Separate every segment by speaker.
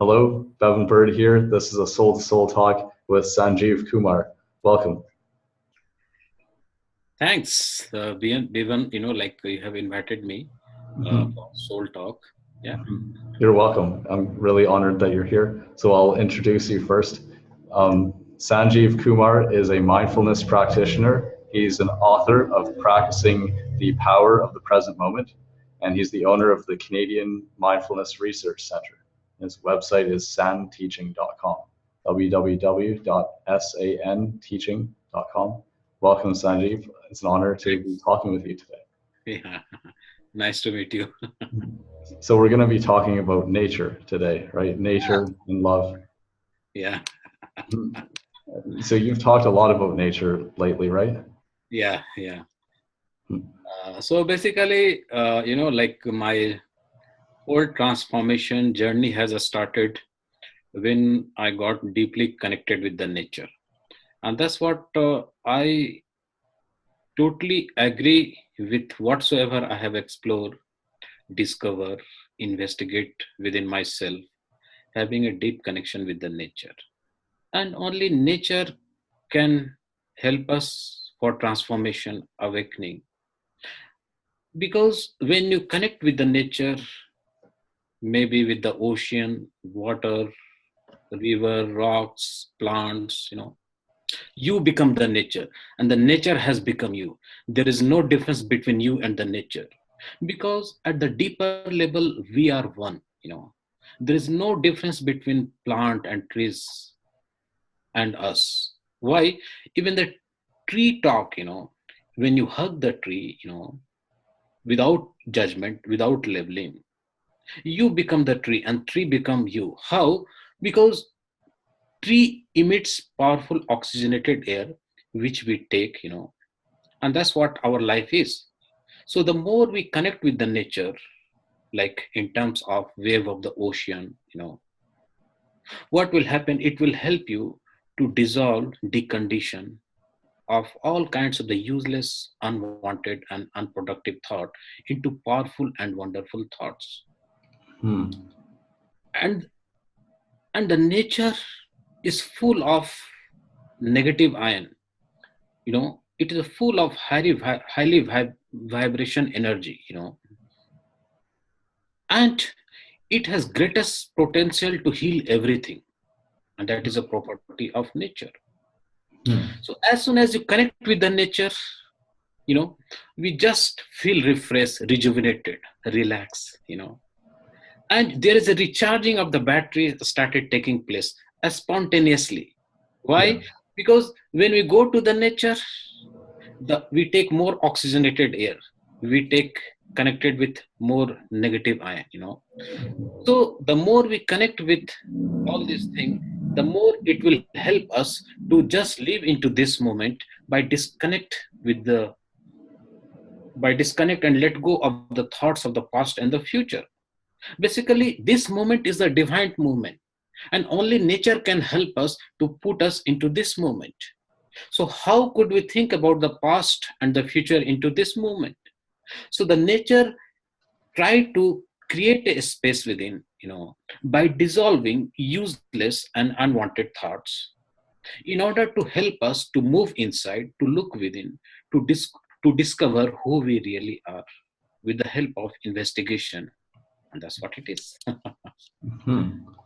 Speaker 1: Hello, Bevan Bird here. This is a Soul to Soul talk with Sanjeev Kumar. Welcome.
Speaker 2: Thanks, Bevan. Like you have invited me for Soul Talk. Yeah.
Speaker 1: You're welcome. I'm really honored that you're here. So I'll introduce you first. Sanjeev Kumar is a mindfulness practitioner. He's an author of Practicing the Power of the Present Moment, and he's the owner of the Canadian Mindfulness Research Center. His website is santeaching.com, www.santeaching.com. Welcome, Sanjeev. It's an honor to be talking with you today.
Speaker 2: Yeah. Nice to meet you.
Speaker 1: So we're going to be talking about nature today, right? Nature and love.
Speaker 2: Yeah.
Speaker 1: So you've talked a lot about nature lately, right?
Speaker 2: Yeah. So basically, like my whole transformation journey has started when I got deeply connected with the nature. And that's what I totally agree with whatsoever I have explored, discover, investigate within myself, having a deep connection with the nature. And only nature can help us for transformation, awakening. Because when you connect with the nature, maybe with the ocean, water, river, rocks, plants, you become the nature and the nature has become you. There is no difference between you and the nature because at the deeper level, we are one. There is no difference between plant and trees and us. Why? Even the tree talk, when you hug the tree, without judgment, without labeling, you become the tree and tree become you. How? Because tree emits powerful oxygenated air, which we take, and that's what our life is. So the more we connect with the nature, like in terms of wave of the ocean, what will happen? It will help you to dissolve, decondition of all kinds of the useless, unwanted, and unproductive thought into powerful and wonderful thoughts. And and the nature is full of negative ion. It is full of highly vibration energy, and it has greatest potential to heal everything, and that is a property of nature. So as soon as you connect with the nature, we just feel refreshed, rejuvenated, relaxed, and there is a recharging of the battery started taking place spontaneously. Why? Because when we go to the nature, we take more oxygenated air. We take connected with more negative ion. So the more we connect with all these things, the more it will help us to just live into this moment by disconnect and let go of the thoughts of the past and the future. Basically, this moment is a divine movement, and only nature can help us to put us into this moment. So how could we think about the past and the future into this moment? So the nature tried to create a space within, by dissolving useless and unwanted thoughts in order to help us to move inside, to look within, to discover who we really are with the help of investigation. And that's what it is.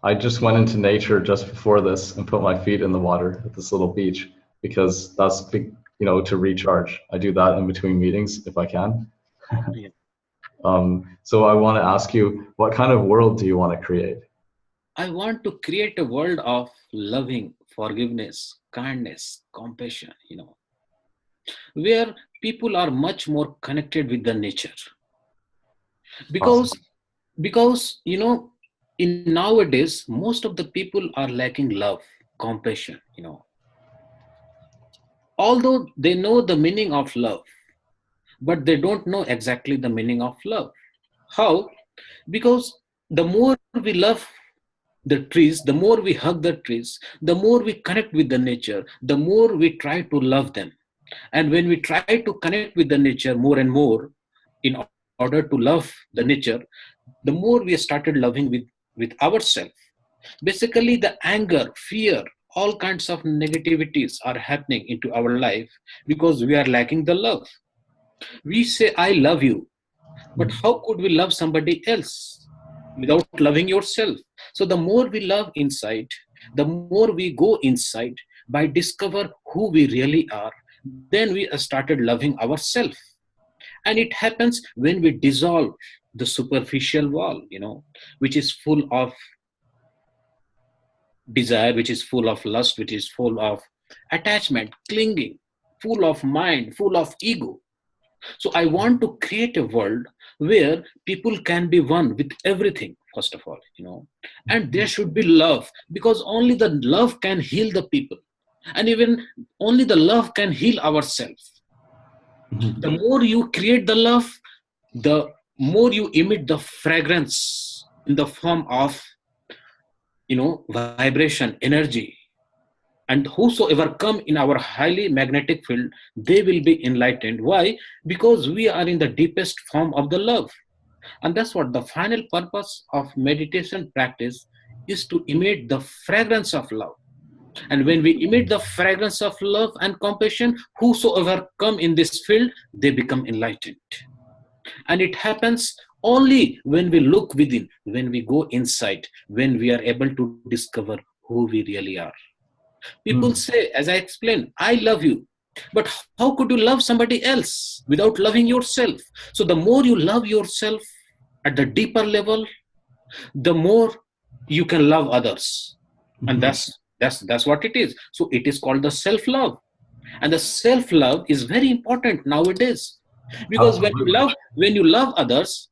Speaker 1: I just went into nature just before this and put my feet in the water at this little beach because that's to recharge. I do that in between meetings if I can.
Speaker 2: Yeah.
Speaker 1: So I want to ask you, what kind of world do you want to create?
Speaker 2: I want to create a world of loving, forgiveness, kindness, compassion, where people are much more connected with the nature. Because
Speaker 1: Awesome.
Speaker 2: in nowadays, most of the people are lacking love, compassion. Although they know the meaning of love, but they don't know exactly the meaning of love. How? Because the more we love the trees, the more we hug the trees, the more we connect with the nature, the more we try to love them. And when we try to connect with the nature more and more in order to love the nature, the more we started loving with ourselves. Basically, the anger, fear, all kinds of negativities are happening into our life because we are lacking the love. We say, I love you, but how could we love somebody else without loving yourself? So the more we love inside, the more we go inside by discover who we really are, then we started loving ourselves. And it happens when we dissolve the superficial wall, which is full of desire, which is full of lust, which is full of attachment, clinging, full of mind, full of ego. So I want to create a world where people can be one with everything, first of all, and there should be love, because only the love can heal the people. And even only the love can heal ourselves. The more you create the love, the more you emit the fragrance in the form of, vibration, energy. And whosoever come in our highly magnetic field, they will be enlightened. Why? Because we are in the deepest form of the love. And that's what the final purpose of meditation practice is, to emit the fragrance of love. And when we emit the fragrance of love and compassion, whosoever come in this field, they become enlightened. And it happens only when we look within, when we go inside, when we are able to discover who we really are. People say, as I explained, I love you. But how could you love somebody else without loving yourself? So the more you love yourself at the deeper level, the more you can love others. And that's what it is. So it is called the self-love. And the self-love is very important nowadays. Because when you love others,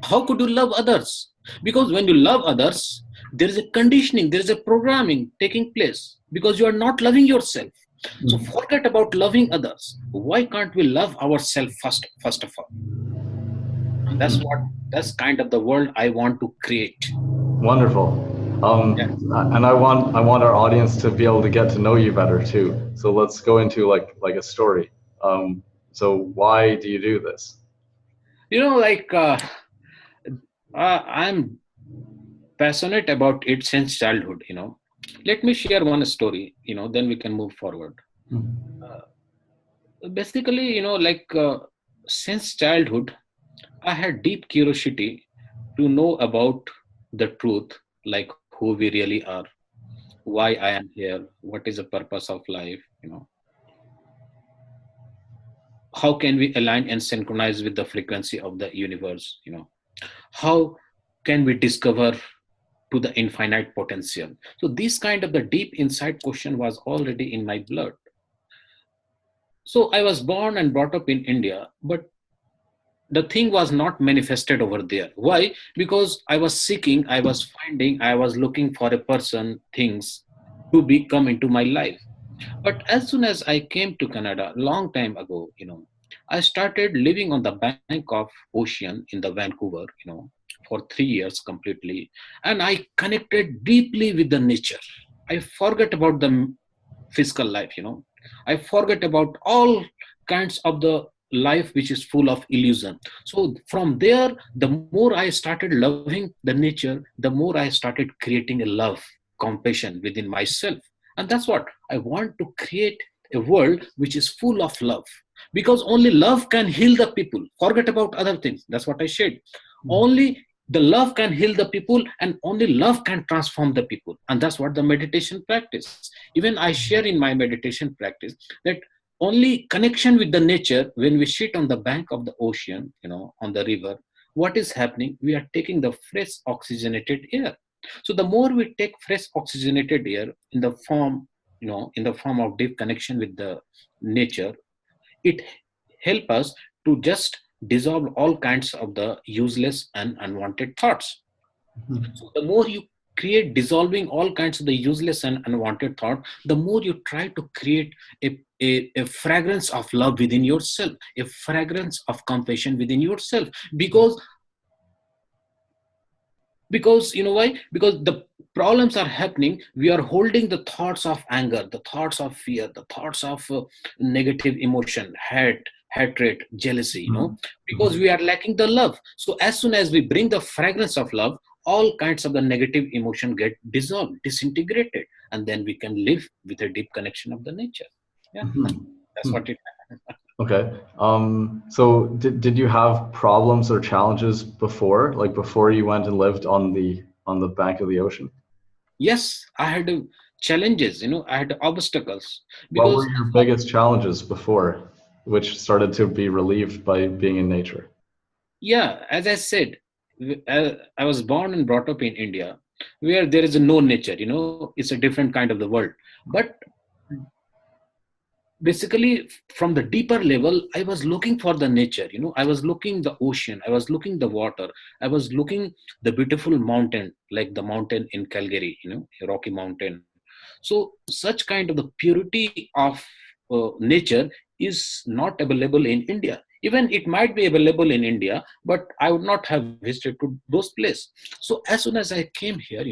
Speaker 2: how could you love others? Because when you love others, there is a conditioning, there is a programming taking place, because you are not loving yourself. So forget about loving others. Why can't we love ourselves first of all? And that's kind of the world I want to create.
Speaker 1: Wonderful. And I want our audience to be able to get to know you better too. So let's go into like a story. So why do you do this?
Speaker 2: I'm passionate about it since childhood. Let me share one story. Then we can move forward. Basically, since childhood, I had deep curiosity to know about the truth, like who we really are, why I am here, what is the purpose of life, how can we align and synchronize with the frequency of the universe, how can we discover to the infinite potential. So this kind of the deep inside question was already in my blood. So I was born and brought up in India, but the thing was not manifested over there. Why? Because I was seeking, I was finding, I was looking for a person, things to come into my life. But as soon as I came to Canada, long time ago, I started living on the bank of ocean in the Vancouver, for 3 years completely. And I connected deeply with the nature. I forget about the physical life, I forget about all kinds of the life which is full of illusion. So from there, the more I started loving the nature, the more I started creating a love, compassion within myself. And that's what I want to create, a world which is full of love, because only love can heal the people. Forget about other things. That's what I said. Only the love can heal the people, and only love can transform the people. And that's what the meditation practice. Even I share in my meditation practice that only connection with the nature, when we sit on the bank of the ocean, on the river, what is happening? We are taking the fresh oxygenated air. So the more we take fresh oxygenated air in the form of deep connection with the nature, it helps us to just dissolve all kinds of the useless and unwanted thoughts. So the more you create dissolving all kinds of the useless and unwanted thought, the more you try to create a fragrance of love within yourself, a fragrance of compassion within yourself. Because you know why? Because the problems are happening. We are holding the thoughts of anger, the thoughts of fear, the thoughts of negative emotion, hatred, jealousy, because we are lacking the love. So as soon as we bring the fragrance of love, all kinds of the negative emotion get dissolved, disintegrated, and then we can live with a deep connection of the nature. Yeah, that's what it.
Speaker 1: Okay. So did you have problems or challenges before, like before you went and lived on the bank of the ocean?
Speaker 2: Yes, I had challenges, I had obstacles
Speaker 1: What were
Speaker 2: because
Speaker 1: your biggest challenges before, which started to be relieved by being in nature?
Speaker 2: yeah, as I said, I was born and brought up in India, where there is no nature. It's a different kind of the world. But basically, from the deeper level, I was looking for the nature. I was looking the ocean. I was looking the water. I was looking the beautiful mountain, like the mountain in Calgary. A Rocky Mountain. So such kind of the purity of nature is not available in India. Even it might be available in India, but I would not have visited to those places. So as soon as I came here,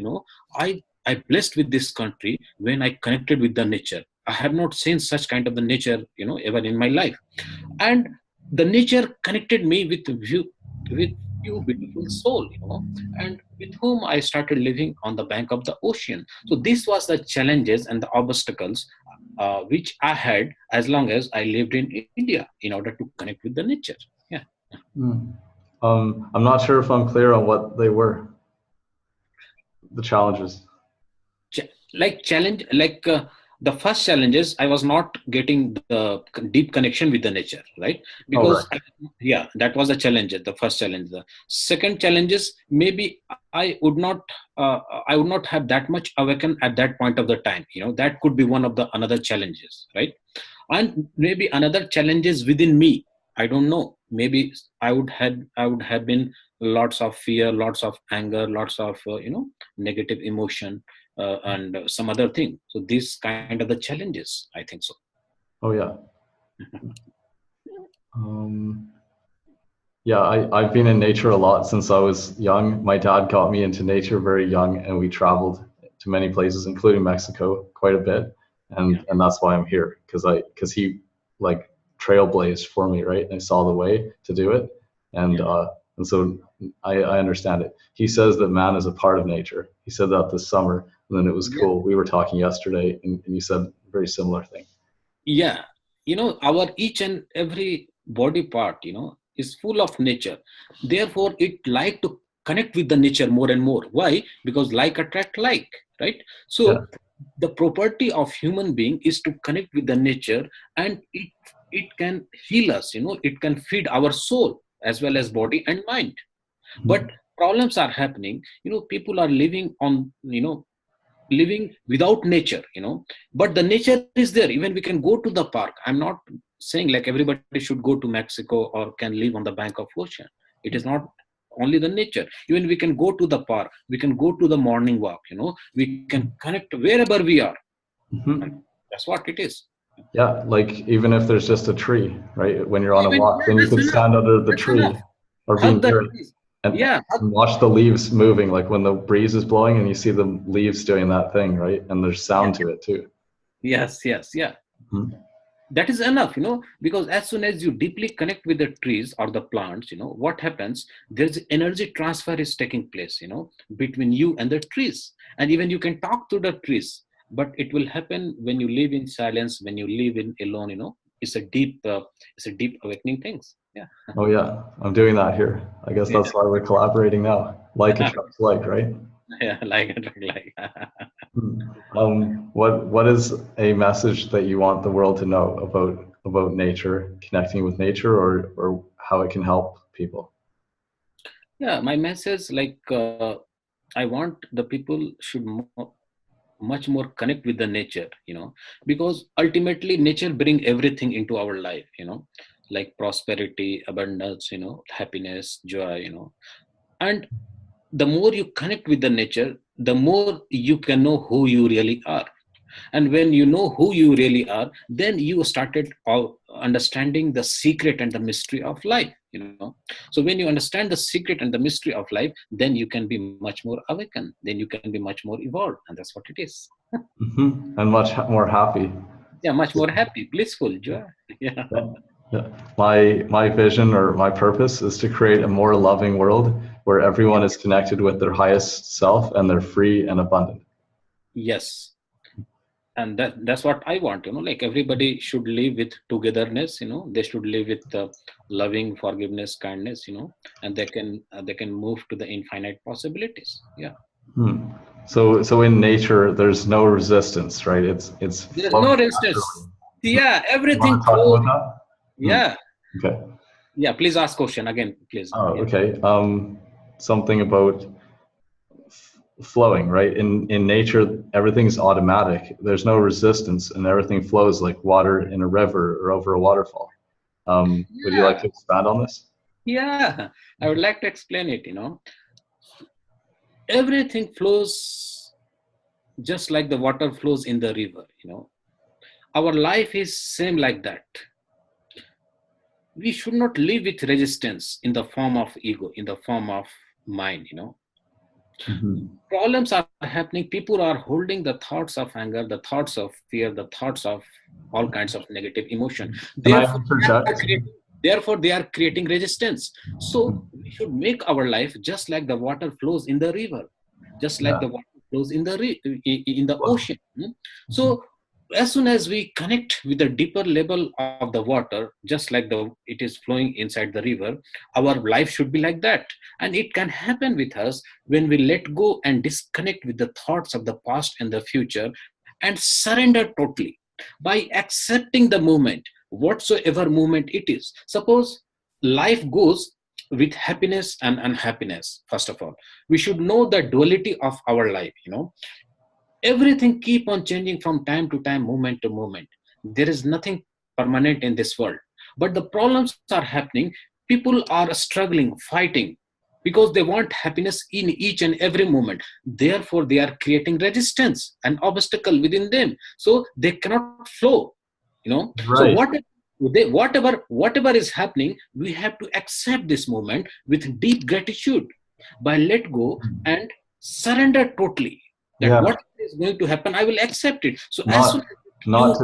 Speaker 2: I blessed with this country when I connected with the nature. I have not seen such kind of the nature, ever in my life. And the nature connected me with few beautiful soul, and with whom I started living on the bank of the ocean. So this was the challenges and the obstacles which I had as long as I lived in India in order to connect with the nature. Yeah.
Speaker 1: Hmm. I'm not sure if I'm clear on what they were, the challenges.
Speaker 2: Like challenge, like the first challenges, I was not getting the deep connection with the nature, right?
Speaker 1: Oh,
Speaker 2: Because
Speaker 1: right.
Speaker 2: yeah, that was the challenge, the first challenge. The second challenges, maybe i would not I would not have that much awakened at that point of the time. That could be one of the another challenges, right? And maybe another challenges within me, I don't know, maybe I would have been lots of fear, lots of anger, lots of negative emotion, and some other thing. So these kind of the challenges, I think so.
Speaker 1: Oh, yeah. Um, yeah, I've been in nature a lot since I was young. My dad got me into nature very young, and we traveled to many places, including Mexico, quite a bit.
Speaker 2: Yeah,
Speaker 1: And that's why I'm here, because he like trailblazed for me, right? And I saw the way to do it, and
Speaker 2: yeah,
Speaker 1: uh, and so I understand it. He says that man is a part of nature. He said that this summer, and then it was
Speaker 2: yeah,
Speaker 1: cool. We were talking yesterday, and you said a very similar thing.
Speaker 2: yeah. Our each and every body part, is full of nature. Therefore it like to connect with the nature more and more. Why? Because like attract like, right?
Speaker 1: Yeah.
Speaker 2: So the property of human being is to connect with the nature, and it can heal us. It can feed our soul as well as body and mind. But
Speaker 1: Mhm.
Speaker 2: problems are happening. People are living on, living without nature. But the nature is there. Even we can go to the park. I'm not saying like everybody should go to Mexico or can live on the bank of ocean. It is not only the nature. Even we can go to the park, we can go to the morning walk. We can connect wherever we are, and
Speaker 1: Mhm.
Speaker 2: that's what it is.
Speaker 1: Yeah, like even if there's just a tree, right? When you're on a
Speaker 2: Even,
Speaker 1: walk,
Speaker 2: yeah,
Speaker 1: then you
Speaker 2: that's
Speaker 1: can
Speaker 2: enough.
Speaker 1: stand under the
Speaker 2: That's enough.
Speaker 1: tree or be
Speaker 2: Hug the
Speaker 1: near it
Speaker 2: trees.
Speaker 1: and,
Speaker 2: Yeah, hug.
Speaker 1: and watch the leaves moving, like when the breeze is blowing and you see the leaves doing that thing, right? And there's
Speaker 2: Yeah.
Speaker 1: sound to it too.
Speaker 2: Yes, yes, yeah.
Speaker 1: Mhm.
Speaker 2: That is enough. Because as soon as you deeply connect with the trees or the plants, what happens, there's energy transfer is taking place, between you and the trees. And even you can talk to the trees, but it will happen when you live in silence, when you live in alone. It's a deep awakening things. Yeah.
Speaker 1: Oh yeah, I'm doing that here. I guess
Speaker 2: Yeah.
Speaker 1: that's why we're collaborating now. Like attracts like, right?
Speaker 2: Yeah, like it, like.
Speaker 1: Hmm. What is a message that you want the world to know about nature, connecting with nature, or how it can help people?
Speaker 2: Yeah, my message, like, I want the people should much more connect with the nature, because ultimately nature bring everything into our life, like prosperity, abundance, happiness, joy, and the more you connect with the nature, the more you can know who you really are. And when you know who you really are, then you started understanding the secret and the mystery of life. So when you understand the secret and the mystery of life, then you can be much more awakened, then you can be much more evolved, and that's what it is.
Speaker 1: And much more happy.
Speaker 2: Yeah, much more happy, blissful, joy. Yeah.
Speaker 1: Yeah. Yeah. My vision or my purpose is to create a more loving world where everyone is connected with their highest self and they're free and abundant.
Speaker 2: Yes. And that's what I want, like everybody should live with togetherness, they should live with loving, forgiveness, kindness, and they can move to the infinite possibilities. Yeah.
Speaker 1: So in nature, there's no resistance, right? It's
Speaker 2: There's
Speaker 1: flowing
Speaker 2: no
Speaker 1: naturally.
Speaker 2: resistance. Yeah,
Speaker 1: You want
Speaker 2: everything
Speaker 1: to talk
Speaker 2: flows.
Speaker 1: about that?
Speaker 2: Yeah.
Speaker 1: Okay.
Speaker 2: Yeah, please ask question again, please.
Speaker 1: Oh,
Speaker 2: Yeah.
Speaker 1: okay. Something about flowing, right? In nature, everything's automatic. There's no resistance, and everything flows like water in a river or over a waterfall. Would you like
Speaker 2: Yeah.
Speaker 1: to expand on this?
Speaker 2: Yeah. I would like to explain it, everything flows just like the water flows in the river, our life is same like that. We should not live with resistance in the form of ego, in the form of mind, Problems are happening. People are holding the thoughts of anger, the thoughts of fear, the thoughts of all kinds of negative emotion.
Speaker 1: Can I
Speaker 2: Therefore,
Speaker 1: interject?
Speaker 2: they are creating resistance. So we should make our life just like the water flows in the river, just like the water flows in the ocean. So as soon as we connect with the deeper level of the water, just like it is flowing inside the river, our life should be like that. And it can happen with us when we let go and disconnect with the thoughts of the past and the future and surrender totally by accepting the moment, whatsoever moment it is. Suppose life goes with happiness and unhappiness. First of all, we should know the duality of our life. Everything keep on changing from time to time, moment to moment. There is nothing permanent in this world, but the problems are happening. People are struggling, fighting, because they want happiness in each and every moment. Therefore they are creating resistance and obstacle within them, so they cannot flow. So
Speaker 1: Right.
Speaker 2: whatever is happening, we have to accept this moment with deep gratitude, by let go and surrender totally, that
Speaker 1: Yeah.
Speaker 2: what is going to happen, I will accept it. So as soon
Speaker 1: Not
Speaker 2: as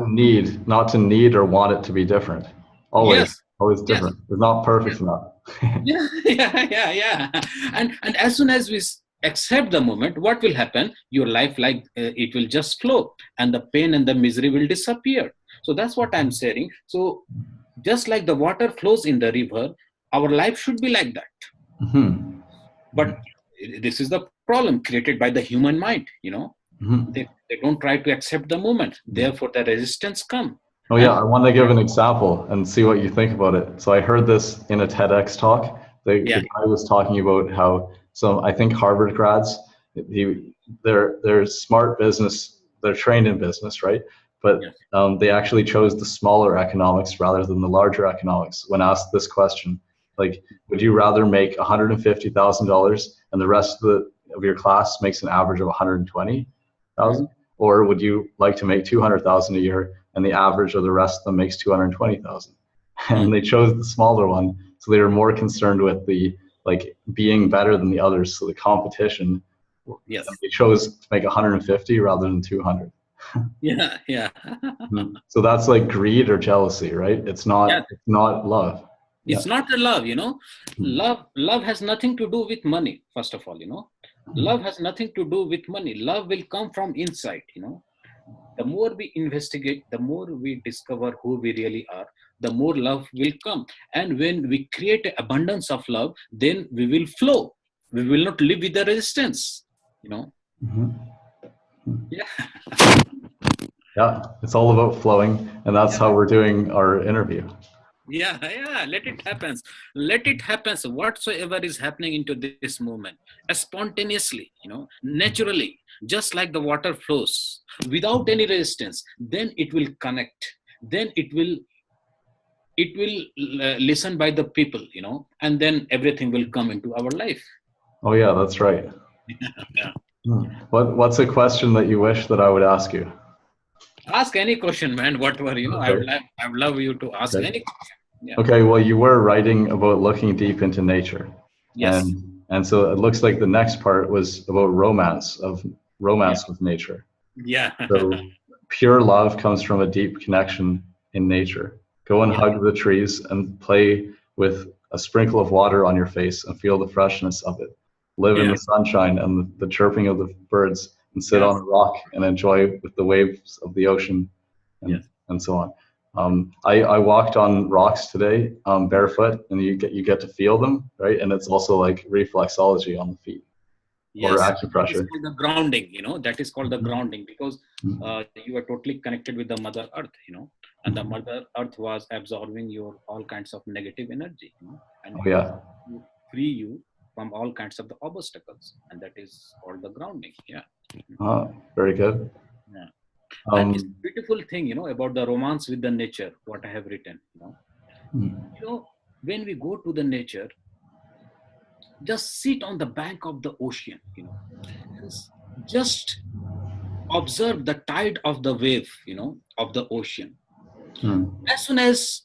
Speaker 1: not
Speaker 2: you,
Speaker 1: to need or want it to be different.
Speaker 2: yes,
Speaker 1: Always
Speaker 2: yes,
Speaker 1: different. It's not perfect
Speaker 2: yes,
Speaker 1: enough.
Speaker 2: yeah, yeah. And as soon as we accept the moment, what will happen? Your life, like it will just flow, and the pain and the misery will disappear. So that's what I'm saying. So just like the water flows in the river, our life should be like that. But this is the problem created by the human mind. They don't try to accept the moment. Therefore, the resistance come.
Speaker 1: Oh yeah, I want to give an example and see what you think about it. So I heard this in a TEDx talk. The guy was talking about how some, I think Harvard grads, they're smart business, they're trained in business, right? But they actually chose the smaller economics rather than the larger economics when asked this question. Like, would you rather make $150,000 and the rest of your class makes an average of 120,000, or would you like to make 200,000 a year and the average of the rest of them makes 220,000? And they chose the smaller one, so they were more concerned with the being better than the others, so the competition.
Speaker 2: Yes.
Speaker 1: And they chose to make 150 rather than 200.
Speaker 2: Yeah.
Speaker 1: So that's like greed or jealousy, right? It's not love.
Speaker 2: It's not a love, Love has nothing to do with money, first of all, Love has nothing to do with money. Love will come from inside, The more we investigate, the more we discover who we really are, the more love will come. And when we create an abundance of love, then we will flow. We will not live with the resistance, Yeah.
Speaker 1: Yeah, it's all about flowing, and that's how we're doing our interview.
Speaker 2: Yeah, let it happen. Let it happen. So whatsoever is happening into this moment, spontaneously, naturally, just like the water flows without any resistance, then it will connect. Then it will listen by the people, and then everything will come into our life.
Speaker 1: Oh yeah, that's right.
Speaker 2: Yeah.
Speaker 1: What's a question that you wish that I would ask you?
Speaker 2: Ask any question, man. Whatever,
Speaker 1: Okay.
Speaker 2: I would love you to ask any question. Yeah.
Speaker 1: Okay, well, you were writing about looking deep into nature.
Speaker 2: Yes.
Speaker 1: And so it looks like the next part was about romance with nature.
Speaker 2: Yeah.
Speaker 1: So pure love comes from a deep connection in nature. Go and hug the trees and play with a sprinkle of water on your face and feel the freshness of it. Live in the sunshine and the chirping of the birds, and sit on a rock and enjoy with the waves of the ocean, and so on. I walked on rocks today, barefoot, and you get to feel them, right? And it's also like reflexology on the feet, or acupressure.
Speaker 2: That is called the grounding, that is called the grounding, because you are totally connected with the Mother Earth, and the Mother Earth was absorbing your all kinds of negative energy, and to free you from all kinds of the obstacles, and that is called the grounding.
Speaker 1: Very good.
Speaker 2: And it's a beautiful thing, about the romance with the nature, what I have written, when we go to the nature, just sit on the bank of the ocean, and just observe the tide of the wave, of the ocean. As soon as,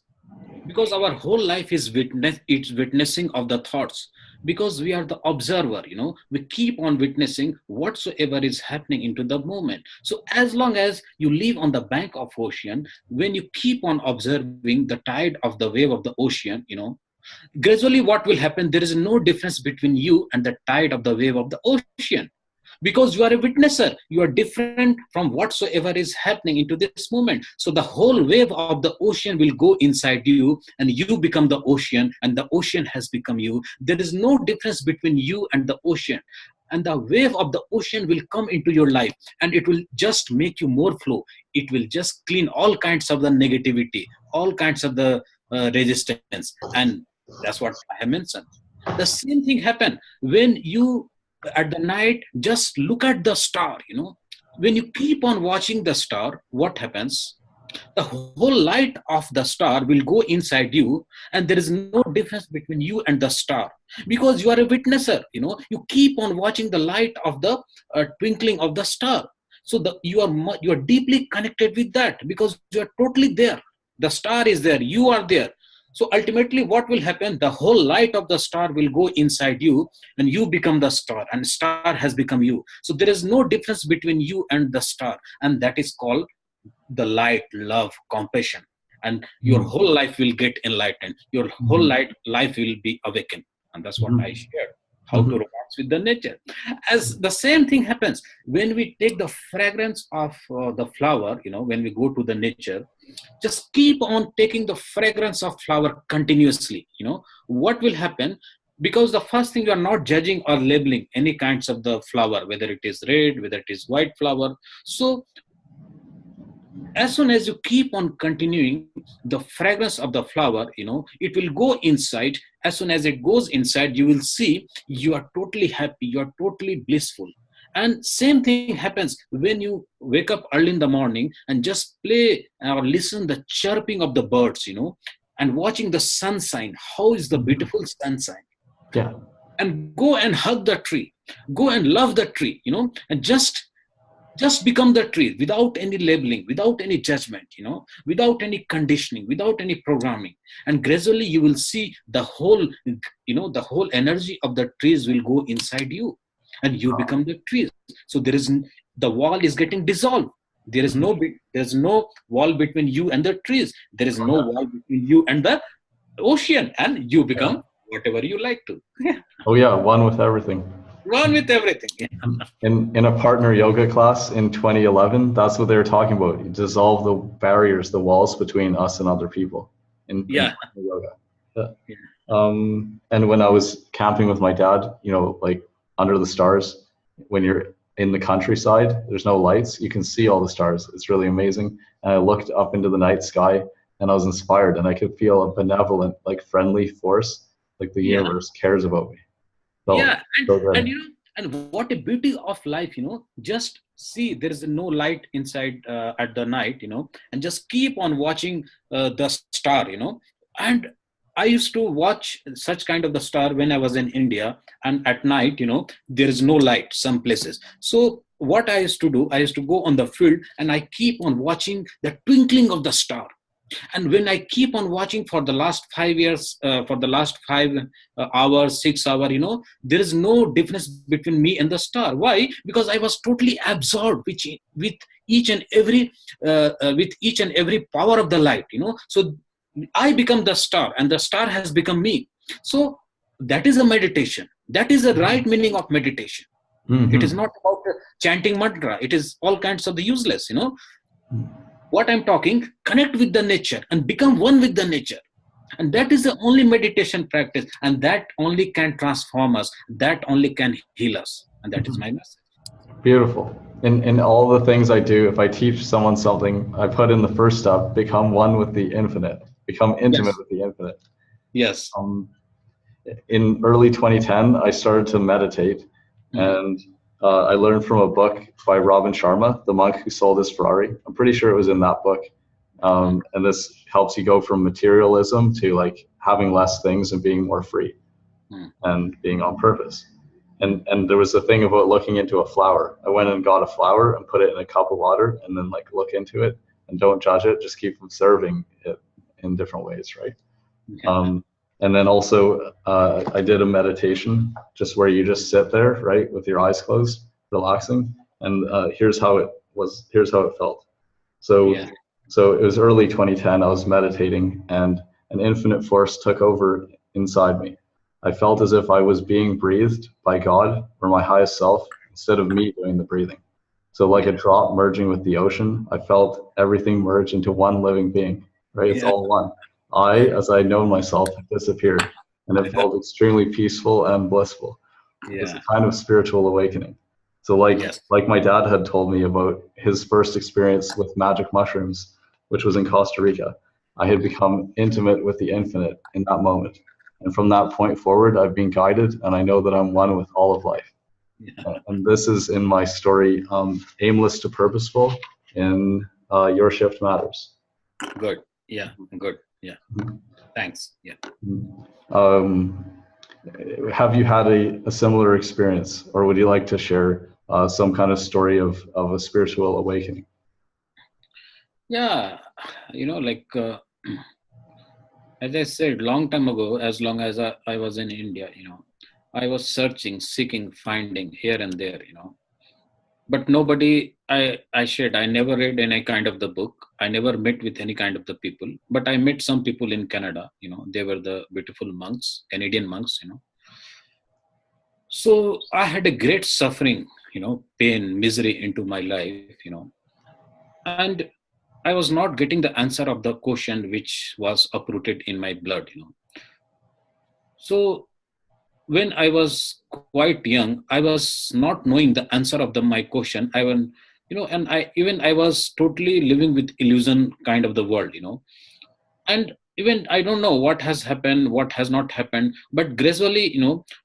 Speaker 2: because our whole life is witnessing of the thoughts, because we are the observer, we keep on witnessing whatsoever is happening into the moment. So as long as you live on the bank of ocean, when you keep on observing the tide of the wave of the ocean, gradually what will happen, there is no difference between you and the tide of the wave of the ocean, because you are a witnesser. You are different from whatsoever is happening into this moment. So the whole wave of the ocean will go inside you, and you become the ocean, and the ocean has become you. There is no difference between you and the ocean, and the wave of the ocean will come into your life, and it will just make you more flow. It will just clean all kinds of the negativity, all kinds of the resistance, and that's what I have mentioned. The same thing happen when you at the night just look at the star. When you keep on watching the star, what happens? The whole light of the star will go inside you, and there is no difference between you and the star, because you are a witnesser. You keep on watching the light of the twinkling of the star. So you are deeply connected with that, because you are totally there. The star is there, you are there. So ultimately what will happen, the whole light of the star will go inside you, and you become the star, and star has become you. So there is no difference between you and the star, and that is called the light, love, compassion, and your whole life will get enlightened. Your whole life will be awakened, and that's what I shared. How to romance with the nature. As the same thing happens when we take the fragrance of the flower, when we go to the nature, just keep on taking the fragrance of flower continuously. What will happen? Because the first thing, you are not judging or labeling any kinds of the flower, whether it is red, whether it is white flower. So as soon as you keep on continuing the fragrance of the flower, it will go inside. As soon as it goes inside, you will see you are totally happy, you are totally blissful. And same thing happens when you wake up early in the morning and just play or listen the chirping of the birds, and watching the sunshine. How is the beautiful sunshine?
Speaker 1: Yeah.
Speaker 2: And go and hug the tree, go and love the tree, and just become the tree without any labeling, without any judgment, without any conditioning, without any programming. And gradually you will see the whole energy of the trees will go inside you, and you become the trees. So the wall is getting dissolved. There's no wall between you and the trees. There is no wall between you and the ocean, and you become whatever you like to.
Speaker 1: Oh yeah, one with everything.
Speaker 2: One with everything.
Speaker 1: In a partner yoga class in 2011, that's what they were talking about. You dissolve the barriers, the walls between us and other people in yoga. And when I was camping with my dad, like under the stars, when you're in the countryside, there's no lights, you can see all the stars. It's really amazing. And I looked up into the night sky, and I was inspired, and I could feel a benevolent, like friendly force, like the universe cares about me.
Speaker 2: And what a beauty of life, just see there is no light inside at the night, and just keep on watching the star, and I used to watch such kind of the star when I was in India, and at night, there is no light some places. So what I used to do, I used to go on the field, and I keep on watching the twinkling of the star. And when I keep on watching for the last 5 years, for the last 5 hours, 6 hours, there is no difference between me and the star. Why? Because I was totally absorbed with each and every power of the light. So I become the star, and the star has become me. So that is a meditation. That is the right meaning of meditation. It is not about chanting mantra. It is all kinds of the useless, What I'm talking, connect with the nature and become one with the nature. And that is the only meditation practice. And that only can transform us. That only can heal us. And that is my message.
Speaker 1: Beautiful. In all the things I do, if I teach someone something, I put in the first step, become one with the infinite, become intimate with the infinite.
Speaker 2: Yes.
Speaker 1: In early 2010, I started to meditate, and I learned from a book by Robin Sharma, The Monk Who Sold His Ferrari. I'm pretty sure it was in that book. And this helps you go from materialism to like having less things and being more free and being on purpose. And there was a thing about looking into a flower. I went and got a flower and put it in a cup of water and then like look into it and don't judge it, just keep observing it in different ways, right? And then also I did a meditation just where you just sit there, right, with your eyes closed, relaxing. And here's how it felt. So it was early 2010, I was meditating and an infinite force took over inside me. I felt as if I was being breathed by God or my highest self instead of me doing the breathing. So like a drop merging with the ocean, I felt everything merge into one living being, right? It's all one. I, as I know myself, disappeared, and it felt extremely peaceful and blissful. It was a kind of spiritual awakening. So like my dad had told me about his first experience with magic mushrooms, which was in Costa Rica, I had become intimate with the infinite in that moment. And from that point forward, I've been guided, and I know that I'm one with all of life. And this is in my story, Aimless to Purposeful, in Your Shift Matters.
Speaker 2: Good. Yeah. Good. Yeah. Thanks. Yeah.
Speaker 1: Have you had a similar experience, or would you like to share some kind of story of a spiritual awakening?
Speaker 2: Yeah. As I said, long time ago, as long as I was in India, I was searching, seeking, finding here and there, but nobody, I never read any kind of the book. I never met with any kind of the people, but I met some people in Canada, they were the beautiful monks, Canadian monks, So I had a great suffering, pain, misery into my life, and I was not getting the answer of the question which was uprooted in my blood, So when I was quite young, I was not knowing the answer of my question. And I was totally living with illusion kind of the world, and even I don't know what has happened, what has not happened, but gradually,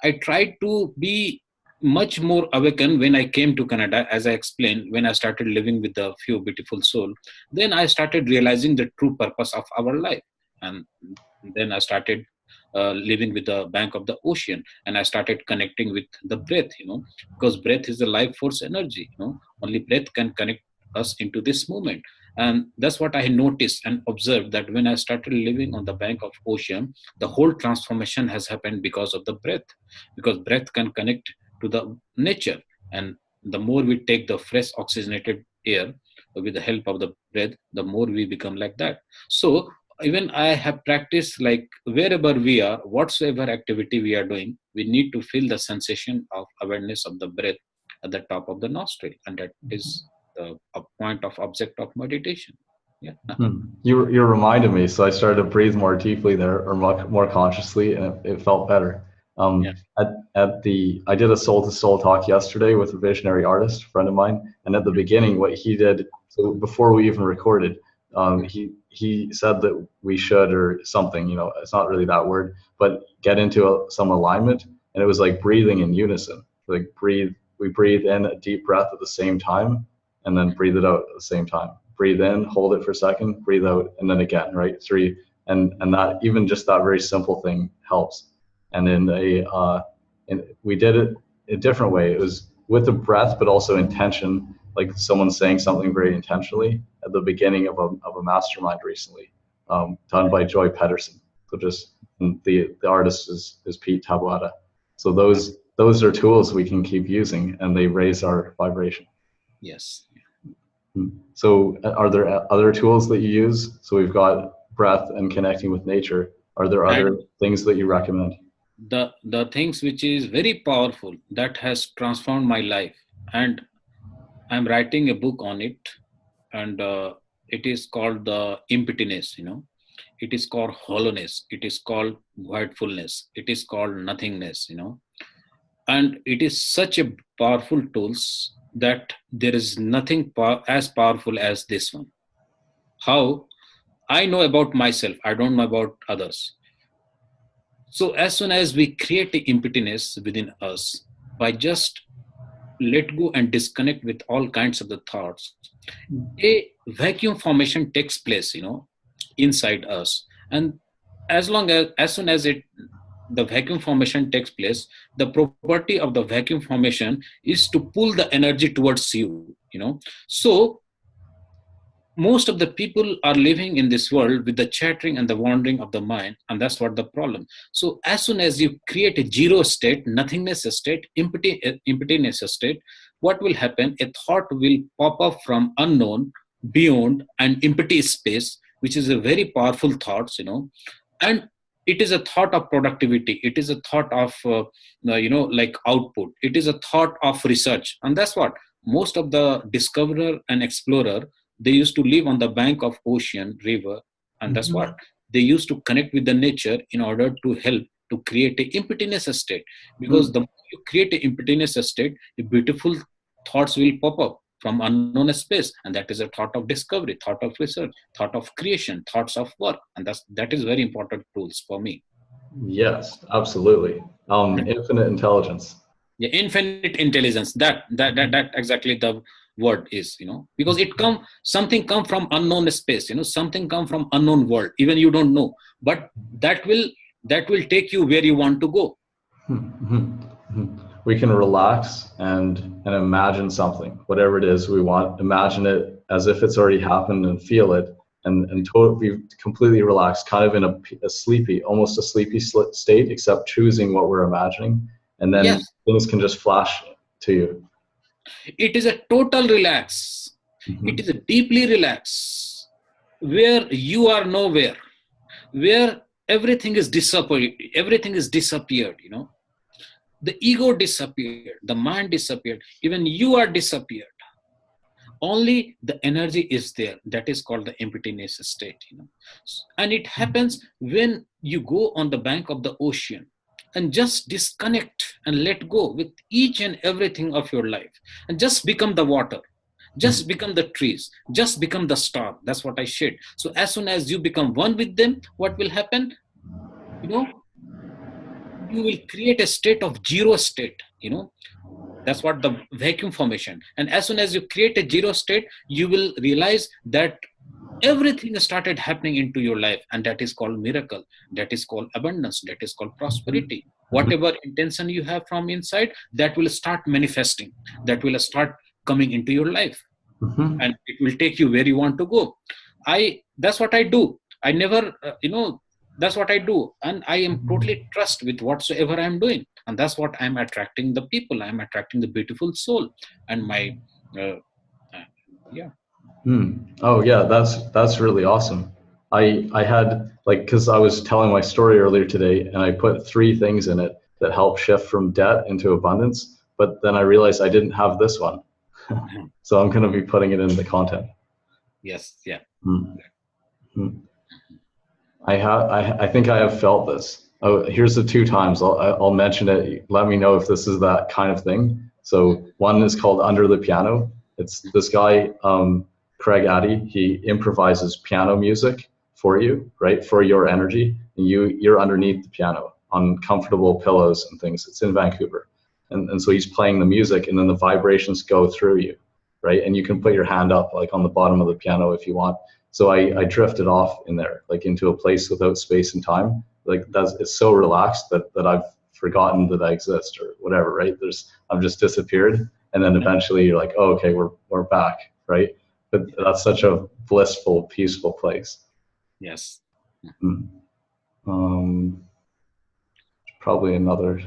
Speaker 2: I tried to be much more awakened when I came to Canada, as I explained, when I started living with a few beautiful souls. Then I started realizing the true purpose of our life. And then I started living with the bank of the ocean, and I started connecting with the breath, because breath is the life force energy, only breath can connect us into this moment. And that's what I noticed and observed, that when I started living on the bank of ocean, the whole transformation has happened because of the breath, because breath can connect to the nature. And the more we take the fresh oxygenated air with the help of the breath, the more we become like that. So even I have practiced, like wherever we are, whatsoever activity we are doing, we need to feel the sensation of awareness of the breath at the top of the nostril. And that is the point of object of meditation. Yeah.
Speaker 1: You reminded me, so I started to breathe more deeply there, or more consciously, and it felt better. I did a soul to soul talk yesterday with a visionary artist friend of mine, and at the beginning, what he did, so before we even recorded, he said that we should, or something, it's not really that word, but get into some alignment, and it was like breathing in unison. Like we breathe in a deep breath at the same time, and then breathe it out at the same time. Breathe in, hold it for a second, breathe out, and then again, right? 3, and that, even just that very simple thing helps. And we did it a different way. It was with the breath, but also intention, like someone saying something very intentionally at the beginning of a mastermind recently, done by Joy Pedersen. So just the artist is Pete Tabuada. So those are tools we can keep using, and they raise our vibration.
Speaker 2: Yes.
Speaker 1: So are there other tools that you use? So we've got breath and connecting with nature. Are there other
Speaker 2: And
Speaker 1: things that you recommend?
Speaker 2: the things which is very powerful that has transformed my life, and I'm writing a book on it, and it is called the emptiness. It is called hollowness. It is called voidfulness. It is called nothingness. And it is such a powerful tools that there is nothing as powerful as this one. How I know about myself, I don't know about others. So as soon as we create the emptiness within us by just let go and disconnect with all kinds of the thoughts, a vacuum formation takes place, inside us. And as soon as the vacuum formation takes place, the property of the vacuum formation is to pull the energy towards you. So most of the people are living in this world with the chattering and the wandering of the mind, and that's what the problem. So as soon as you create a zero state, nothingness state, emptiness state, what will happen? A thought will pop up from unknown, beyond, and empty space, which is a very powerful thoughts, and it is a thought of productivity. It is a thought of like output. It is a thought of research, and that's what most of the discoverer and explorer, they used to live on the bank of ocean, river, and that's what they used to connect with the nature in order to help to create a emptiness state. Because the more you create a emptiness state, the beautiful thoughts will pop up from unknown space, and that is a thought of discovery, thought of research, thought of creation, thoughts of work, and that is very important tools for me.
Speaker 1: Yes, absolutely. Infinite intelligence.
Speaker 2: Yeah, infinite intelligence, that exactly the word is, because something come from unknown space, something come from unknown world, even you don't know, but that will take you where you want to go.
Speaker 1: We can relax and imagine something, whatever it is we want. Imagine it as if it's already happened and feel it, and totally completely relaxed, kind of in almost a sleepy state, except choosing what we're imagining, and then
Speaker 2: Yes,
Speaker 1: things can just flash to you.
Speaker 2: it is a total relax. It is a deeply relax, where you are nowhere, where everything is disappeared. The ego disappeared, the mind disappeared, even you are disappeared. Only the energy is there. That is called the emptiness state. And it happens when you go on the bank of the ocean and just disconnect and let go with each and everything of your life, and just become the water, just become the trees, just become the star. That's what I shared. So as soon as you become one with them, what will happen? you know you will create a state of zero state. That's what the vacuum formation. And as soon as you create a zero state, you will realize that everything started happening into your life, and that is called miracle, that is called abundance, that is called prosperity. Whatever intention you have from inside, that will start manifesting, that will start coming into your life, and it will take you where you want to go. That's what I do. I never that's what I do, and I am totally trust with whatsoever I'm doing, and that's what I'm attracting the people. I'm attracting the beautiful soul, and my yeah.
Speaker 1: Oh yeah, that's really awesome. I had, like, because I was telling my story earlier today, and I put 3 things in it that help shift from debt into abundance, but then I realized I didn't have this one. So I'm going to be putting it in the content.
Speaker 2: Yes, yeah.
Speaker 1: I think I have felt this. Oh, here's the 2 times. I'll mention it. Let me know if this is that kind of thing. So one is called Under the Piano. It's this guy, Craig Addy. He improvises piano music for you, right? For your energy. And you're underneath the piano on comfortable pillows and things. It's in Vancouver. And so he's playing the music, and then the vibrations go through you, right? And you can put your hand up like on the bottom of the piano if you want. So I drifted off in there, like into a place without space and time. Like it's so relaxed that I've forgotten that I exist or whatever, right? I've just disappeared. And then eventually you're like, oh, okay, we're back, right? But that's such a blissful, peaceful place.
Speaker 2: Yes.
Speaker 1: Probably another.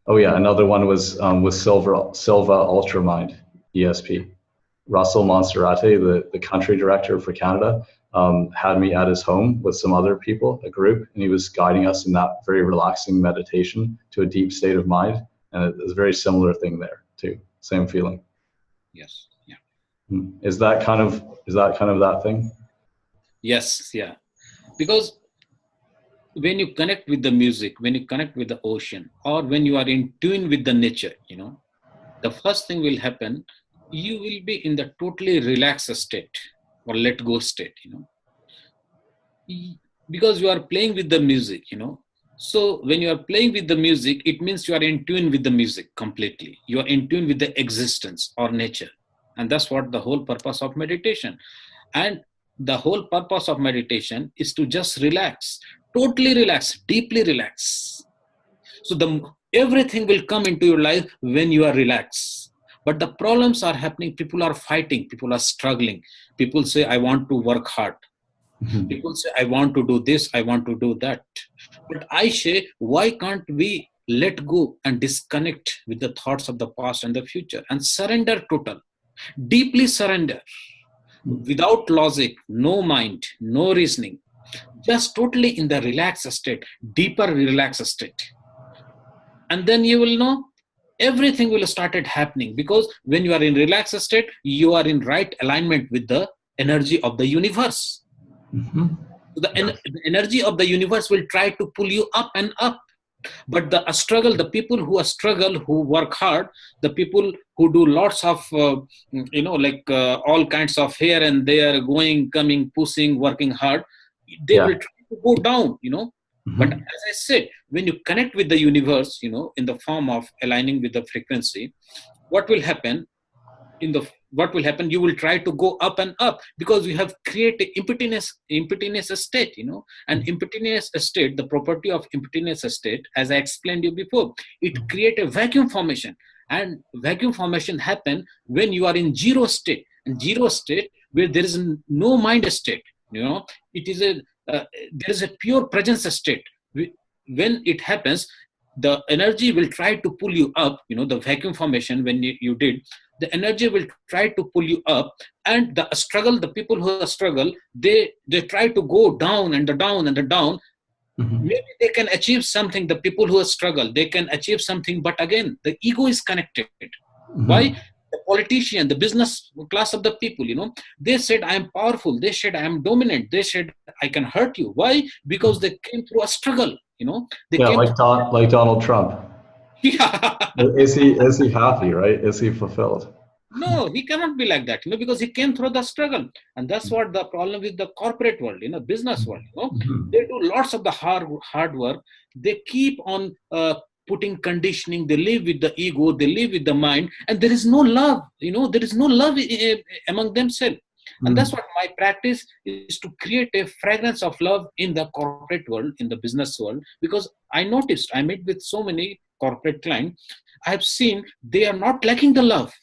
Speaker 1: Oh yeah, another one was with Silva Ultramind, ESP. Russell Monserrate, the country director for Canada, had me at his home with some other people, a group, and he was guiding us in that very relaxing meditation to a deep state of mind. And it was a very similar thing there too. Same feeling.
Speaker 2: Yes. Yeah.
Speaker 1: Is that kind of that thing?
Speaker 2: Yes. Yeah. Because when you connect with the music, when you connect with the ocean, or when you are in tune with the nature, the first thing will happen, you will be in the totally relaxed state or let go state, because you are playing with the music, So when you are playing with the music, it means you are in tune with the music completely. You are in tune with the existence or nature. And that's what the whole purpose of meditation. And the whole purpose of meditation is to just relax, totally relax, deeply relax. So everything will come into your life when you are relaxed. But the problems are happening. People are fighting. People are struggling. People say, I want to work hard. People say, I want to do this. I want to do that. But I say, why can't we let go and disconnect with the thoughts of the past and the future and surrender total, deeply surrender, without logic, no mind, no reasoning, just totally in the relaxed state, deeper relaxed state. And then you will know everything will started happening, because when you are in relaxed state, you are in right alignment with the energy of the universe. The energy of the universe will try to pull you up and up. But the people who are struggle, who work hard, the people who do lots of, all kinds of here and there, going, coming, pushing, working hard, they will try to go down, But as I said, when you connect with the universe, in the form of aligning with the frequency, what will happen? You will try to go up and up, because you have created impedance state, and impedance state, the property of impedance state, as I explained you before, it create a vacuum formation, and vacuum formation happen when you are in zero state, and zero state where there is no mind state, it is there is a pure presence state. When it happens, the energy will try to pull you up, the vacuum formation, when you did, the energy will try to pull you up, and the people who struggle, they try to go down and the down and the down. Maybe they can achieve something. The people who struggle, they can achieve something, but again, the ego is connected. Why? The politician, the business class of the people, they said, I am powerful. They said, I am dominant. They said, I can hurt you. Why? Because they came through a struggle,
Speaker 1: like Donald Trump.
Speaker 2: Yeah.
Speaker 1: Is he happy, right? Is he fulfilled?
Speaker 2: No, he cannot be like that, because he came through the struggle. And that's what the problem with the corporate world, business world, they do lots of the hard work. They keep on putting conditioning. They live with the ego, they live with the mind, and there is no love, there is no love among themselves. And that's what my practice is, to create a fragrance of love in the corporate world, in the business world, because I noticed, I met with so many corporate clients, I have seen they are not lacking the love,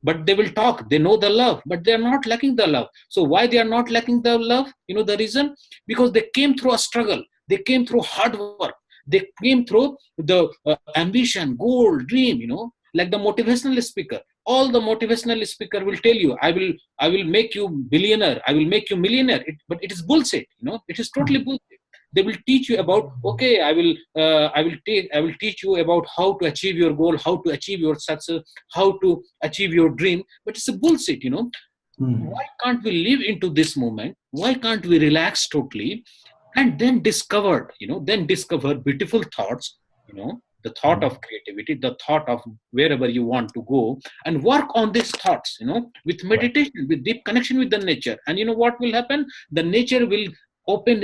Speaker 2: but they will talk, they know the love, but they are not lacking the love. So why they are not lacking the love? The reason, because they came through a struggle, they came through hard work, they came through the ambition, goal, dream, like the motivational speaker. All the motivational speaker will tell you, I will make you billionaire, I will make you millionaire. But it is bullshit, it is totally bullshit. They will teach you about, okay, I will teach you about how to achieve your goal, how to achieve your success, how to achieve your dream. But it's a bullshit, Why can't we live into this moment? Why can't we relax totally, and then discover beautiful thoughts, the thought of creativity, the thought of wherever you want to go, and work on these thoughts, with meditation, with deep connection with the nature. And what will happen? The nature will open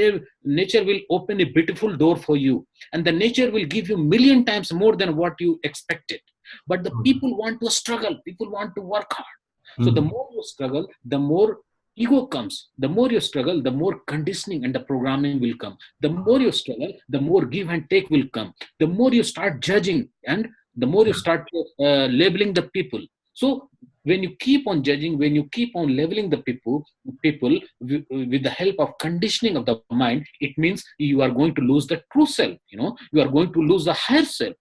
Speaker 2: a beautiful door for you, and the nature will give you million times more than what you expected. But the people want to struggle, people want to work hard. So the more you struggle, the more ego comes. The more you struggle, the more conditioning and the programming will come. The more you struggle, the more give and take will come. The more you start judging, and the more you start labeling the people. So when you keep on judging, when you keep on labeling the people with the help of conditioning of the mind, it means you are going to lose the true self. You are going to lose the higher self.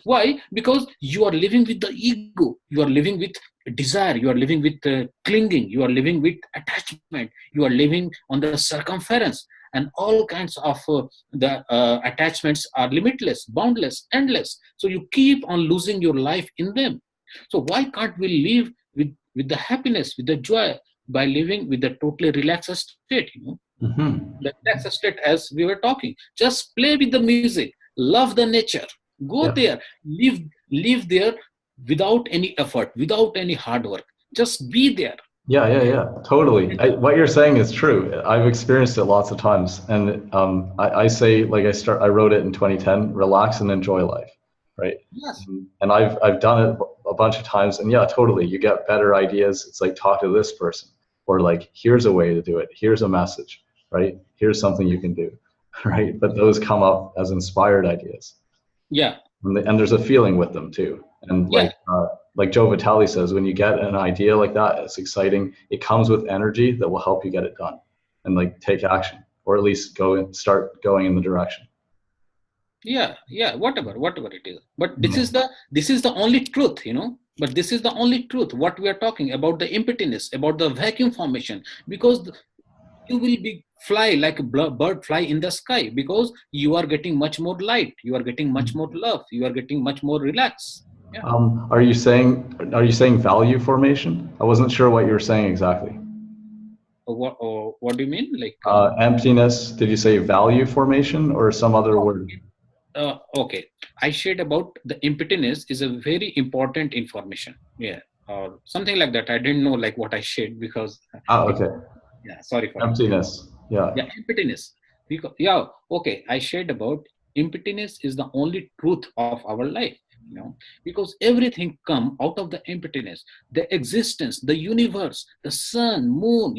Speaker 2: Why? Because you are living with the ego, you are living with desire, you are living with clinging, you are living with attachment, you are living on the circumference, and all kinds of the attachments are limitless, boundless, endless. So you keep on losing your life in them. So why can't we live with the happiness, with the joy, by living with the totally relaxed state?
Speaker 1: Hmm.
Speaker 2: The relaxed state, as we were talking, just play with the music, love the nature, go
Speaker 1: Yeah.
Speaker 2: there, live there without any effort, without any hard work, just be there.
Speaker 1: Yeah, totally. What you're saying is true. I've experienced it lots of times, and I say, like, I wrote it in 2010: relax and enjoy life, right?
Speaker 2: Yes.
Speaker 1: And I've done it a bunch of times, and yeah, totally. You get better ideas. It's like, talk to this person, or like, here's a way to do it. Here's a message, right? Here's something you can do, right? But those come up as inspired ideas.
Speaker 2: Yeah.
Speaker 1: And there's a feeling with them too. And
Speaker 2: Yeah.
Speaker 1: like Joe Vitale says, when you get an idea like that, it's exciting. It comes with energy that will help you get it done, and like take action, or at least start going in the direction.
Speaker 2: Yeah, whatever it is, but this
Speaker 1: Yeah.
Speaker 2: is the only truth, but this is the only truth, what we are talking about, the emptiness, about the vacuum formation. Because you will be fly like a bird fly in the sky, because you are getting much more light, you are getting much more love, you are getting much more relaxed. Yeah.
Speaker 1: Are you saying value formation? I wasn't sure what you were saying exactly.
Speaker 2: What do you mean, like
Speaker 1: Emptiness. Did you say value formation or some other word?
Speaker 2: okay, I shared about the emptiness is a very important information, yeah, or something like that. I didn't know like what I shared, because it,
Speaker 1: Okay.
Speaker 2: yeah, sorry for that.
Speaker 1: Emptiness. Yeah.
Speaker 2: Yeah, emptiness. Because yeah, okay, I shared about emptiness is the only truth of our life, because everything come out of the emptiness. The existence, the universe, the sun, moon,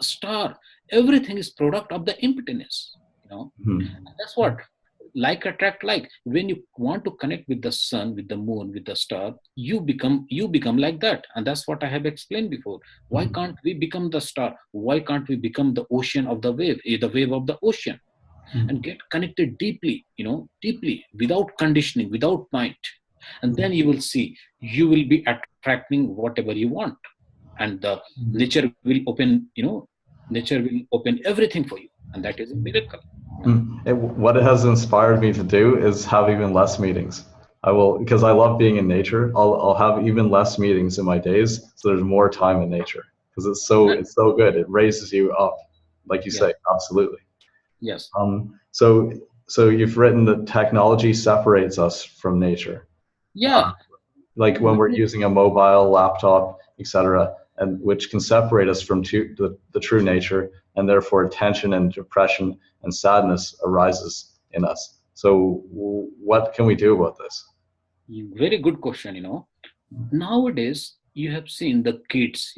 Speaker 2: star, everything is product of the emptiness.
Speaker 1: Hmm.
Speaker 2: That's what, like attract like. When you want to connect with the sun, with the moon, with the star, you become like that. And that's what I have explained before. Why can't we become the star? Why can't we become the ocean of the wave of the ocean, and get connected deeply, deeply, without conditioning, without mind? And then you will see, you will be attracting whatever you want, and the nature will open, nature will open everything for you, and that is a miracle.
Speaker 1: What it has inspired me to do is have even less meetings. I will, because I love being in nature. I'll have even less meetings in my days, so there's more time in nature, because it's so good. It raises you up, like you say.
Speaker 2: Yes,
Speaker 1: Absolutely.
Speaker 2: yes,
Speaker 1: So you've written that technology separates us from nature,
Speaker 2: yeah.
Speaker 1: like when we're using a mobile, laptop, etc., and which can separate us from the true nature, and therefore tension and depression and sadness arises in us. So what can we do about this?
Speaker 2: Very good question. Nowadays, you have seen the kids,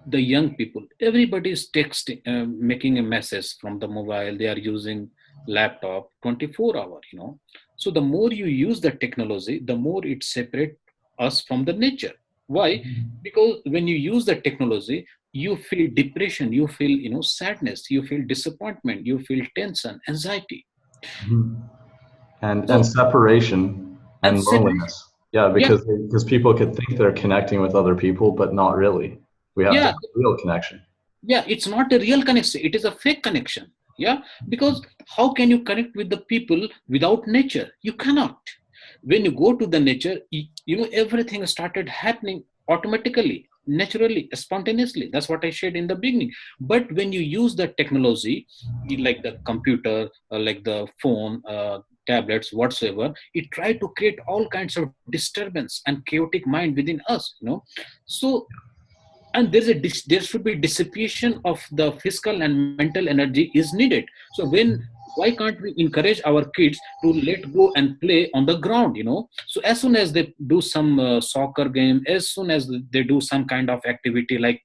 Speaker 2: the young people, everybody is texting, making a message from the mobile. They are using laptop 24 hour, So the more you use the technology, the more it separate us from the nature. Why? Because when you use the technology, you feel depression, you feel, sadness, you feel disappointment, you feel tension, anxiety.
Speaker 1: Mhm. And
Speaker 2: So,
Speaker 1: separation
Speaker 2: and
Speaker 1: and
Speaker 2: separation.
Speaker 1: loneliness. Yeah,
Speaker 2: Yeah,
Speaker 1: because people could think they're connecting with other people, but not really. We have to
Speaker 2: yeah,
Speaker 1: have real connection.
Speaker 2: yeah, it's not a real connection, it is a fake connection. Yeah, because how can you connect with the people without nature? You cannot. When you go to the nature, everything started happening automatically, naturally, spontaneously. That's what I shared in the beginning. But when you use the technology, like the computer, like the phone, tablets, whatsoever, it try to create all kinds of disturbance and chaotic mind within us, so. And there should be dissipation of the physical and mental energy is needed. So why can't we encourage our kids to let go and play on the ground, so as soon as they do some soccer game, as soon as they do some kind of activity, like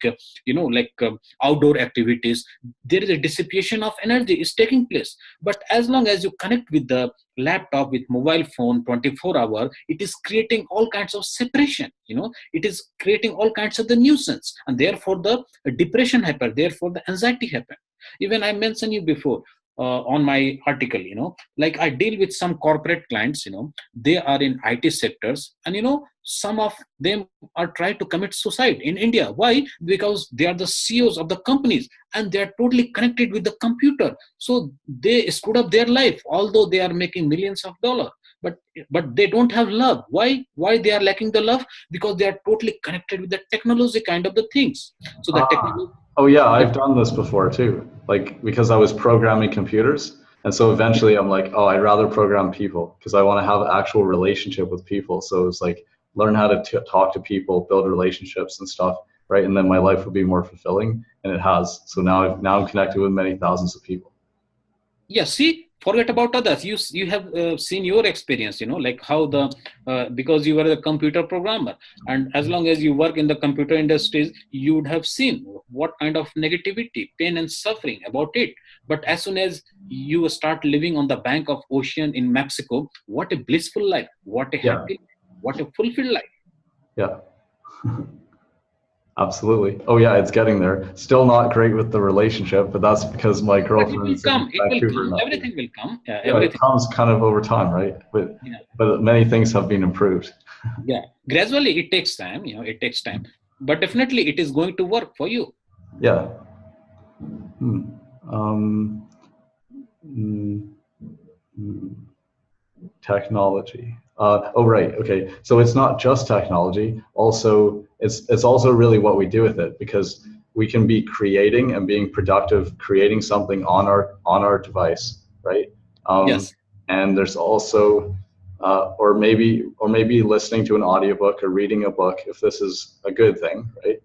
Speaker 2: outdoor activities, there is a dissipation of energy is taking place. But as long as you connect with the laptop, with mobile phone 24-hour, it is creating all kinds of separation, it is creating all kinds of the nuisance, and therefore the depression happen, therefore the anxiety happen. Even I mentioned you before, on my article, like I deal with some corporate clients, they are in IT sectors, and some of them are trying to commit suicide in India. Why? Because they are the CEOs of the companies and they are totally connected with the computer. So they screwed up their life, although they are making millions of dollars. But they don't have love. Why they are lacking the love? Because they are totally connected with the technology kind of the things. So the technology.
Speaker 1: Oh yeah, I've done this before too. Like because I was programming computers, and so eventually I'm like, oh, I'd rather program people because I want to have actual relationship with people. So it's like learn how to talk to people, build relationships and stuff, right? And then my life would be more fulfilling, and it has. So now I'm connected with many thousands of people.
Speaker 2: Yeah, see, forget about others. You have seen your experience, like how because you were a computer programmer, and as long as you work in the computer industries, you would have seen what kind of negativity, pain and suffering about it. But as soon as you start living on the bank of ocean in Mexico, what a blissful life, what a happy life, what a fulfilled life.
Speaker 1: Yeah. Absolutely. Oh yeah, it's getting there. Still not great with the relationship, but that's because my
Speaker 2: But it will
Speaker 1: girlfriend's in
Speaker 2: come. It will
Speaker 1: Vancouver
Speaker 2: come.
Speaker 1: now.
Speaker 2: Everything will come. Yeah,
Speaker 1: Yeah, it
Speaker 2: everything.
Speaker 1: comes kind of over time, right?
Speaker 2: Yeah.
Speaker 1: But many things have been improved.
Speaker 2: Yeah. Gradually, it takes time. It takes time. But definitely, it is going to work for you.
Speaker 1: Yeah. Hmm. Um, mm, mm, Technology. Oh right. Okay. So it's not just technology. Also, it's also really what we do with it, because we can be creating and being productive, creating something on our device, right? Um,
Speaker 2: Yes.
Speaker 1: and there's also or maybe listening to an audiobook or reading a book if this is a good thing, right?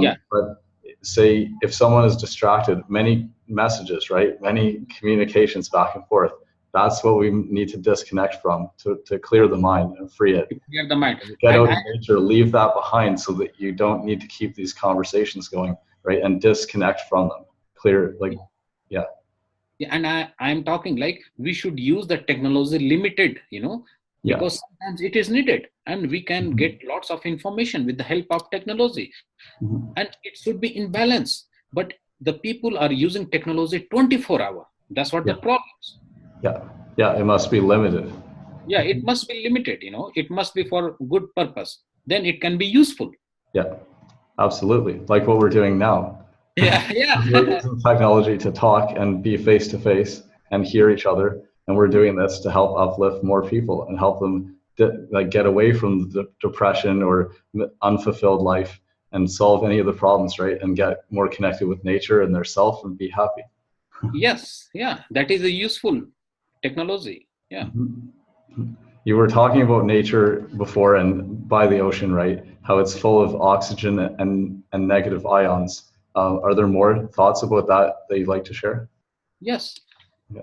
Speaker 2: Yeah.
Speaker 1: But say if someone is distracted, many messages, right? Many communications back and forth. That's what we need to disconnect from to clear the mind and free it.
Speaker 2: To clear the mind.
Speaker 1: Get
Speaker 2: And
Speaker 1: out in nature, leave that behind so that you don't need to keep these conversations going, right? And disconnect from them. Clear, like, yeah.
Speaker 2: I'm talking like we should use the technology limited,
Speaker 1: Yeah.
Speaker 2: because sometimes it is needed, and we can
Speaker 1: Mhm.
Speaker 2: get lots of information with the help of technology,
Speaker 1: Mhm.
Speaker 2: and it should be in balance. But the people are using technology 24 hours. That's what the
Speaker 1: Yeah.
Speaker 2: problem is.
Speaker 1: Yeah. Yeah. It must be limited.
Speaker 2: Yeah, it must be limited. It must be for good purpose. Then it can be useful.
Speaker 1: Yeah. Absolutely. Like what we're doing now.
Speaker 2: Yeah, yeah.
Speaker 1: We're using technology to talk and be face to face and hear each other, and we're doing this to help uplift more people and help them like get away from the depression or unfulfilled life and solve any of the problems, right? And get more connected with nature and their self and be happy.
Speaker 2: Yes, yeah. That is a useful technology. Yeah.
Speaker 1: Mhm. You were talking about nature before and by the ocean, right? How it's full of oxygen and negative ions. Are there more thoughts about that you'd like to share?
Speaker 2: Yes.
Speaker 1: Yeah.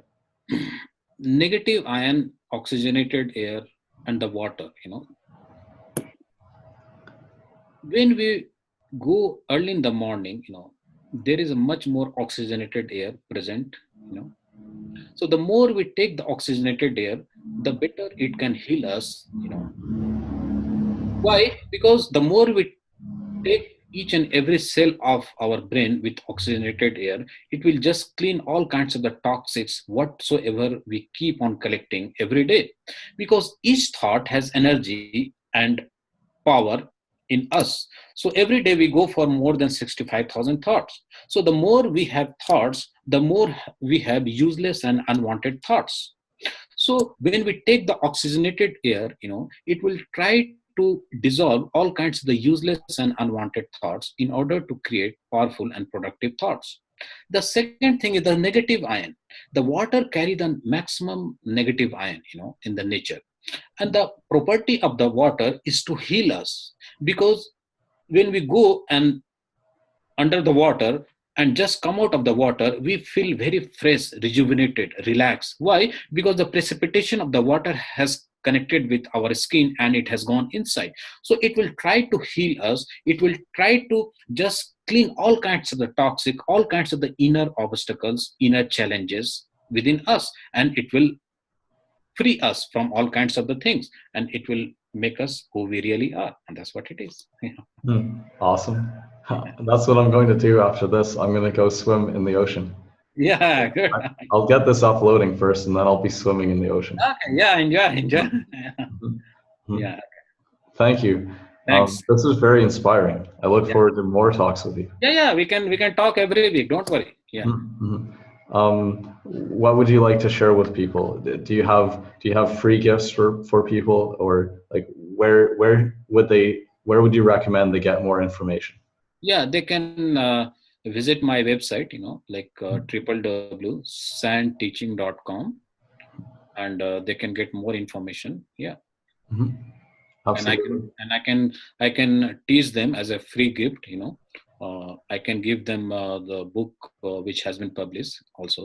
Speaker 2: Negative ion, oxygenated air, and the water. When we go early in the morning, there is a much more oxygenated air present. So the more we take the oxygenated air, the better it can heal us. Why? Because the more we take each and every cell of our brain with oxygenated air, it will just clean all kinds of the toxics whatsoever we keep on collecting every day. Because each thought has energy and power in us. So every day we go for more than 65,000 thoughts. So the more we have thoughts, the more we have useless and unwanted thoughts. So when we take the oxygenated air, it will try to dissolve all kinds of the useless and unwanted thoughts in order to create powerful and productive thoughts. The second thing is the negative ion. The water carry the maximum negative ion, in the nature. And the property of the water is to heal us, because when we go and under the water and just come out of the water, we feel very fresh, rejuvenated, relaxed. Why? Because the precipitation of the water has connected with our skin and it has gone inside. So it will try to heal us. It will try to just clean all kinds of the toxic, all kinds of the inner obstacles, inner challenges within us, and it will free us from all kinds of the things, and it will make us who we really are, and that's what it is.
Speaker 1: Awesome. That's what I'm going to do after this. I'm going to go swim in the ocean.
Speaker 2: Yeah, good.
Speaker 1: I'll get this uploading first, and then I'll be swimming in the ocean.
Speaker 2: Okay, yeah, enjoy.
Speaker 1: Mhm.
Speaker 2: Yeah,
Speaker 1: Thank you.
Speaker 2: thanks.
Speaker 1: This is very inspiring. I look
Speaker 2: Yeah,
Speaker 1: forward to more talks with you.
Speaker 2: yeah, we can talk every week. Don't worry. Yeah.
Speaker 1: Mhm. What would you like to share with people? Do you have free gifts for people, or like where would you recommend they get more information?
Speaker 2: Yeah, they can visit my website, like www.sandteaching.com, and they can get more information. Yeah,
Speaker 1: Mhm.
Speaker 2: and I can
Speaker 1: Absolutely.
Speaker 2: and I can I can teach them as a free gift. I can give them the book which has been published also,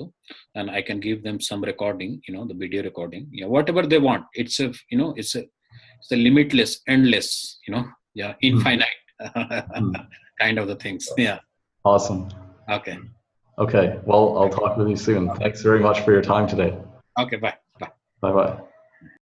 Speaker 2: and I can give them some recording. The video recording. Yeah, whatever they want. It's a limitless, endless. Yeah,
Speaker 1: Mhm.
Speaker 2: infinite
Speaker 1: Mhm.
Speaker 2: kind of the things. Yeah.
Speaker 1: Awesome.
Speaker 2: Okay.
Speaker 1: Okay. Well, I'll talk with you soon. Thanks very much for your time today.
Speaker 2: Okay. Bye. Bye.
Speaker 1: Bye bye.